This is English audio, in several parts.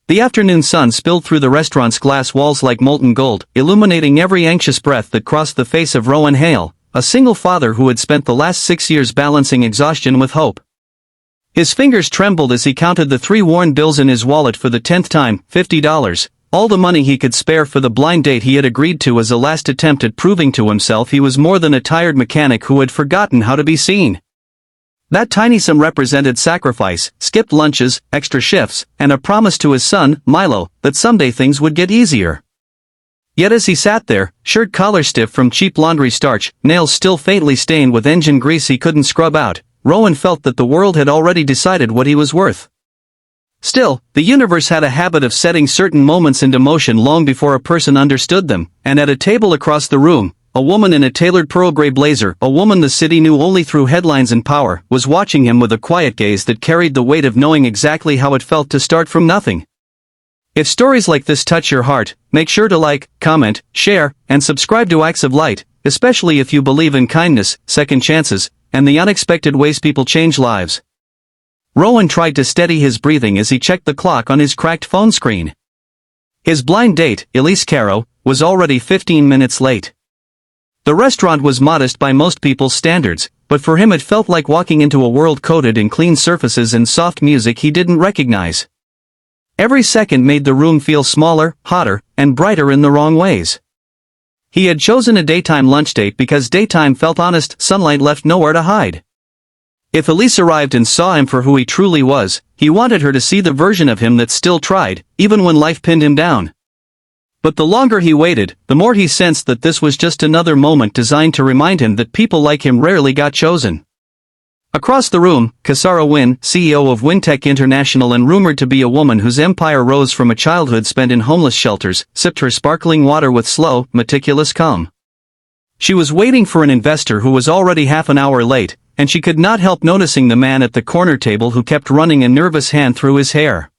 The afternoon sun spilled through the restaurant's glass walls like molten gold, illuminating every anxious breath that crossed the face of Rowan Hale, a single father who had spent the last 6 years balancing exhaustion with hope. His fingers trembled as he counted the 3 worn bills in his wallet for the 10th time, $50, all the money he could spare for the blind date he had agreed to as a last attempt at proving to himself he was more than a tired mechanic who had forgotten how to be seen. That tiny sum represented sacrifice, skipped lunches, extra shifts, and a promise to his son, Milo, that someday things would get easier. Yet as he sat there, shirt collar stiff from cheap laundry starch, nails still faintly stained with engine grease he couldn't scrub out, Rowan felt that the world had already decided what he was worth. Still, the universe had a habit of setting certain moments into motion long before a person understood them, and at a table across the room, a woman in a tailored pearl gray blazer, a woman the city knew only through headlines and power, was watching him with a quiet gaze that carried the weight of knowing exactly how it felt to start from nothing. If stories like this touch your heart, make sure to like, comment, share, and subscribe to Acts of Light, especially if you believe in kindness, second chances, and the unexpected ways people change lives. Rowan tried to steady his breathing as he checked the clock on his cracked phone screen. His blind date, Elise Caro, was already 15 minutes late. The restaurant was modest by most people's standards, but for him it felt like walking into a world coated in clean surfaces and soft music he didn't recognize. Every second made the room feel smaller, hotter, and brighter in the wrong ways. He had chosen a daytime lunch date because daytime felt honest, sunlight left nowhere to hide. If Elise arrived and saw him for who he truly was, he wanted her to see the version of him that still tried, even when life pinned him down. But the longer he waited, the more he sensed that this was just another moment designed to remind him that people like him rarely got chosen. Across the room, Casara Wynn, CEO of Wintech International and rumored to be a woman whose empire rose from a childhood spent in homeless shelters, sipped her sparkling water with slow, meticulous calm. She was waiting for an investor who was already half an hour late, and she could not help noticing the man at the corner table who kept running a nervous hand through his hair.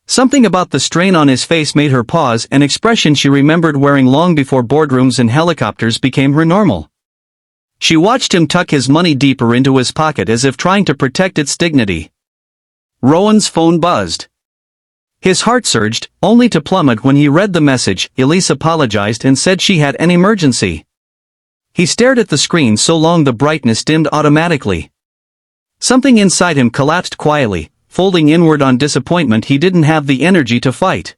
Something about the strain on his face made her pause, an expression she remembered wearing long before boardrooms and helicopters became her normal. She watched him tuck his money deeper into his pocket as if trying to protect its dignity. Rowan's phone buzzed. His heart surged, only to plummet when he read the message. Elise apologized and said she had an emergency. He stared at the screen so long the brightness dimmed automatically. Something inside him collapsed quietly, folding inward on disappointment he didn't have the energy to fight.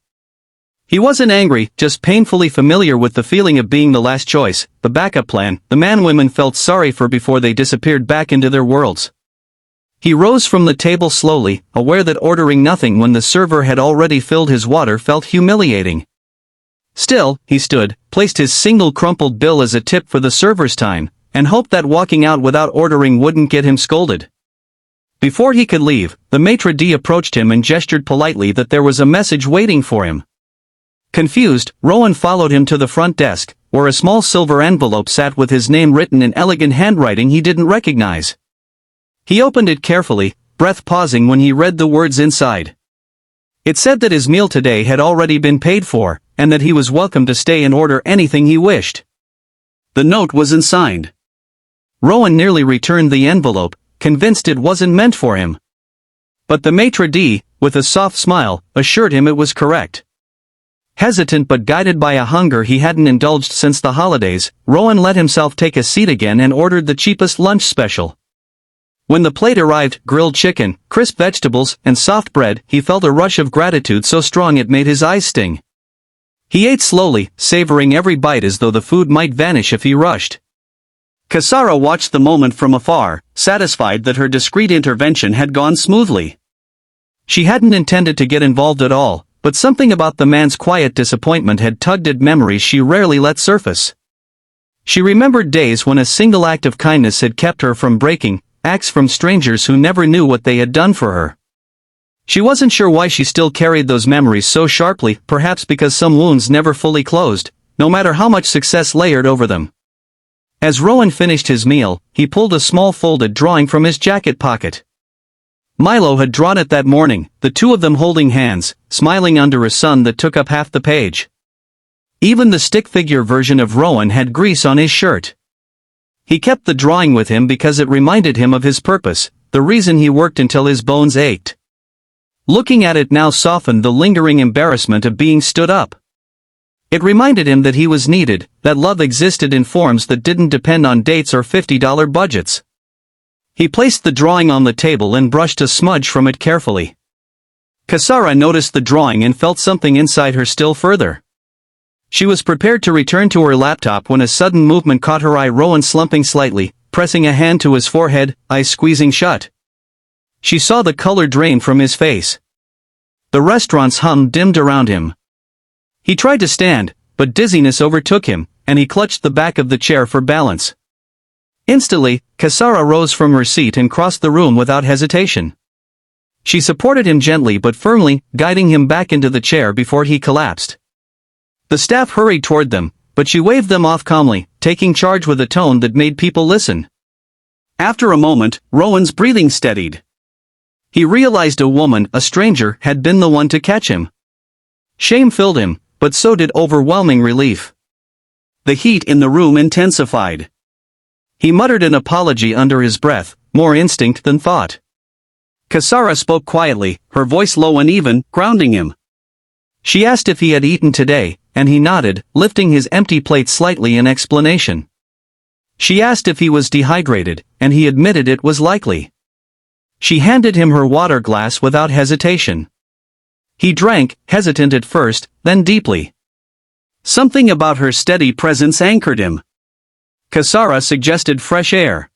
He wasn't angry, just painfully familiar with the feeling of being the last choice, the backup plan, the man women felt sorry for before they disappeared back into their worlds. He rose from the table slowly, aware that ordering nothing when the server had already filled his water felt humiliating. Still, he stood, placed his single crumpled bill as a tip for the server's time, and hoped that walking out without ordering wouldn't get him scolded. Before he could leave, the maitre d' approached him and gestured politely that there was a message waiting for him. Confused, Rowan followed him to the front desk, where a small silver envelope sat with his name written in elegant handwriting he didn't recognize. He opened it carefully, breath pausing when he read the words inside. It said that his meal today had already been paid for, and that he was welcome to stay and order anything he wished. The note wasn't signed. Rowan nearly returned the envelope, convinced it wasn't meant for him. But the maitre d', with a soft smile, assured him it was correct. Hesitant but guided by a hunger he hadn't indulged since the holidays, Rowan let himself take a seat again and ordered the cheapest lunch special. When the plate arrived, grilled chicken, crisp vegetables, and soft bread, he felt a rush of gratitude so strong it made his eyes sting. He ate slowly, savoring every bite as though the food might vanish if he rushed. Casara watched the moment from afar, satisfied that her discreet intervention had gone smoothly. She hadn't intended to get involved at all, but something about the man's quiet disappointment had tugged at memories she rarely let surface. She remembered days when a single act of kindness had kept her from breaking, acts from strangers who never knew what they had done for her. She wasn't sure why she still carried those memories so sharply, perhaps because some wounds never fully closed, no matter how much success layered over them. As Rowan finished his meal, he pulled a small folded drawing from his jacket pocket. Milo had drawn it that morning, the two of them holding hands, smiling under a sun that took up half the page. Even the stick figure version of Rowan had grease on his shirt. He kept the drawing with him because it reminded him of his purpose, the reason he worked until his bones ached. Looking at it now softened the lingering embarrassment of being stood up. It reminded him that he was needed, that love existed in forms that didn't depend on dates or $50 budgets. He placed the drawing on the table and brushed a smudge from it carefully. Kasara noticed the drawing and felt something inside her still further. She was prepared to return to her laptop when a sudden movement caught her eye. Rowan slumping slightly, pressing a hand to his forehead, eyes squeezing shut. She saw the color drain from his face. The restaurant's hum dimmed around him. He tried to stand, but dizziness overtook him, and he clutched the back of the chair for balance. Instantly, Kasara rose from her seat and crossed the room without hesitation. She supported him gently but firmly, guiding him back into the chair before he collapsed. The staff hurried toward them, but she waved them off calmly, taking charge with a tone that made people listen. After a moment, Rowan's breathing steadied. He realized a woman, a stranger, had been the one to catch him. Shame filled him, but so did overwhelming relief. The heat in the room intensified. He muttered an apology under his breath, more instinct than thought. Kasara spoke quietly, her voice low and even, grounding him. She asked if he had eaten today, and he nodded, lifting his empty plate slightly in explanation. She asked if he was dehydrated, and he admitted it was likely. She handed him her water glass without hesitation. He drank, hesitant at first, then deeply. Something about her steady presence anchored him. Kasara suggested fresh air.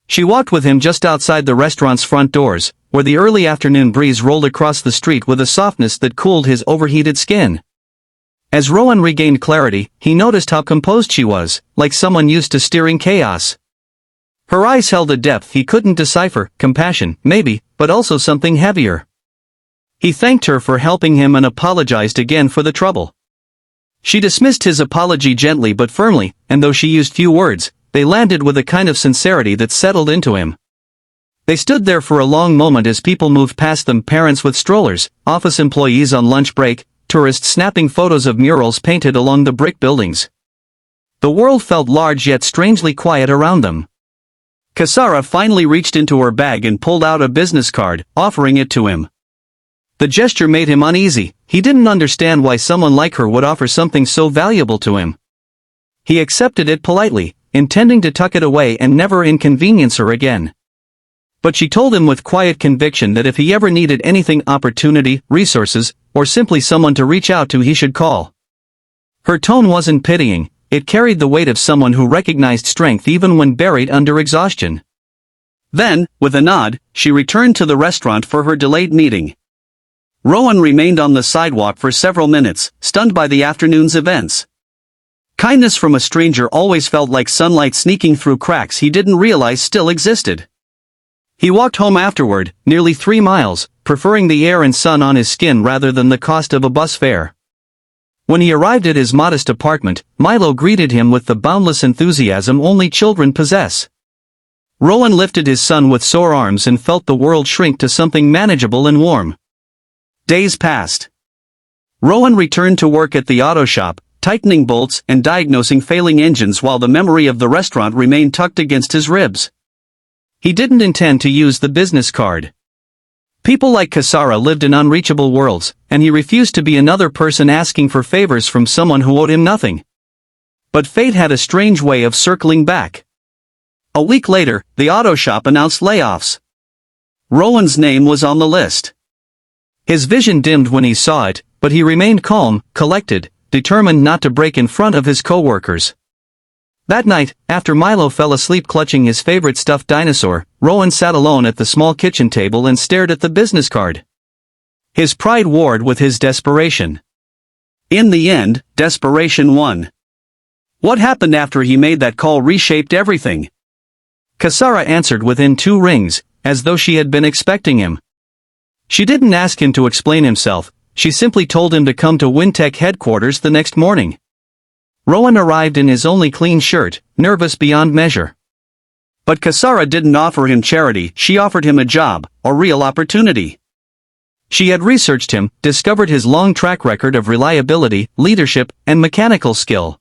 She walked with him just outside the restaurant's front doors, where the early afternoon breeze rolled across the street with a softness that cooled his overheated skin. As Rowan regained clarity, he noticed how composed she was, like someone used to steering chaos. Her eyes held a depth he couldn't decipher, compassion, maybe, but also something heavier. He thanked her for helping him and apologized again for the trouble. She dismissed his apology gently but firmly, and though she used few words, they landed with a kind of sincerity that settled into him. They stood there for a long moment as people moved past them, parents with strollers, office employees on lunch break, tourists snapping photos of murals painted along the brick buildings. The world felt large yet strangely quiet around them. Kasara finally reached into her bag and pulled out a business card, offering it to him. The gesture made him uneasy. He didn't understand why someone like her would offer something so valuable to him. He accepted it politely, intending to tuck it away and never inconvenience her again. But she told him with quiet conviction that if he ever needed anything, opportunity, resources, or simply someone to reach out to, he should call. Her tone wasn't pitying, it carried the weight of someone who recognized strength even when buried under exhaustion. Then, with a nod, she returned to the restaurant for her delayed meeting. Rowan remained on the sidewalk for several minutes, stunned by the afternoon's events. Kindness from a stranger always felt like sunlight sneaking through cracks he didn't realize still existed. He walked home afterward, nearly 3 miles, preferring the air and sun on his skin rather than the cost of a bus fare. When he arrived at his modest apartment, Milo greeted him with the boundless enthusiasm only children possess. Rowan lifted his son with sore arms and felt the world shrink to something manageable and warm. Days passed. Rowan returned to work at the auto shop, tightening bolts and diagnosing failing engines while the memory of the restaurant remained tucked against his ribs. He didn't intend to use the business card. People like Kasara lived in unreachable worlds, and he refused to be another person asking for favors from someone who owed him nothing. But fate had a strange way of circling back. A week later, the auto shop announced layoffs. Rowan's name was on the list. His vision dimmed when he saw it, but he remained calm, collected, determined not to break in front of his co-workers. That night, after Milo fell asleep clutching his favorite stuffed dinosaur, Rowan sat alone at the small kitchen table and stared at the business card. His pride warred with his desperation. In the end, desperation won. What happened after he made that call reshaped everything. Kasara answered within 2 rings, as though she had been expecting him. She didn't ask him to explain himself, she simply told him to come to Wintech headquarters the next morning. Rowan arrived in his only clean shirt, nervous beyond measure. But Kasara didn't offer him charity, she offered him a job, a real opportunity. She had researched him, discovered his long track record of reliability, leadership, and mechanical skill.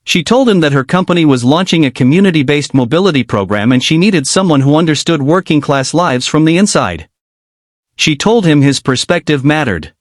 She told him that her company was launching a community-based mobility program and she needed someone who understood working-class lives from the inside. She told him his perspective mattered.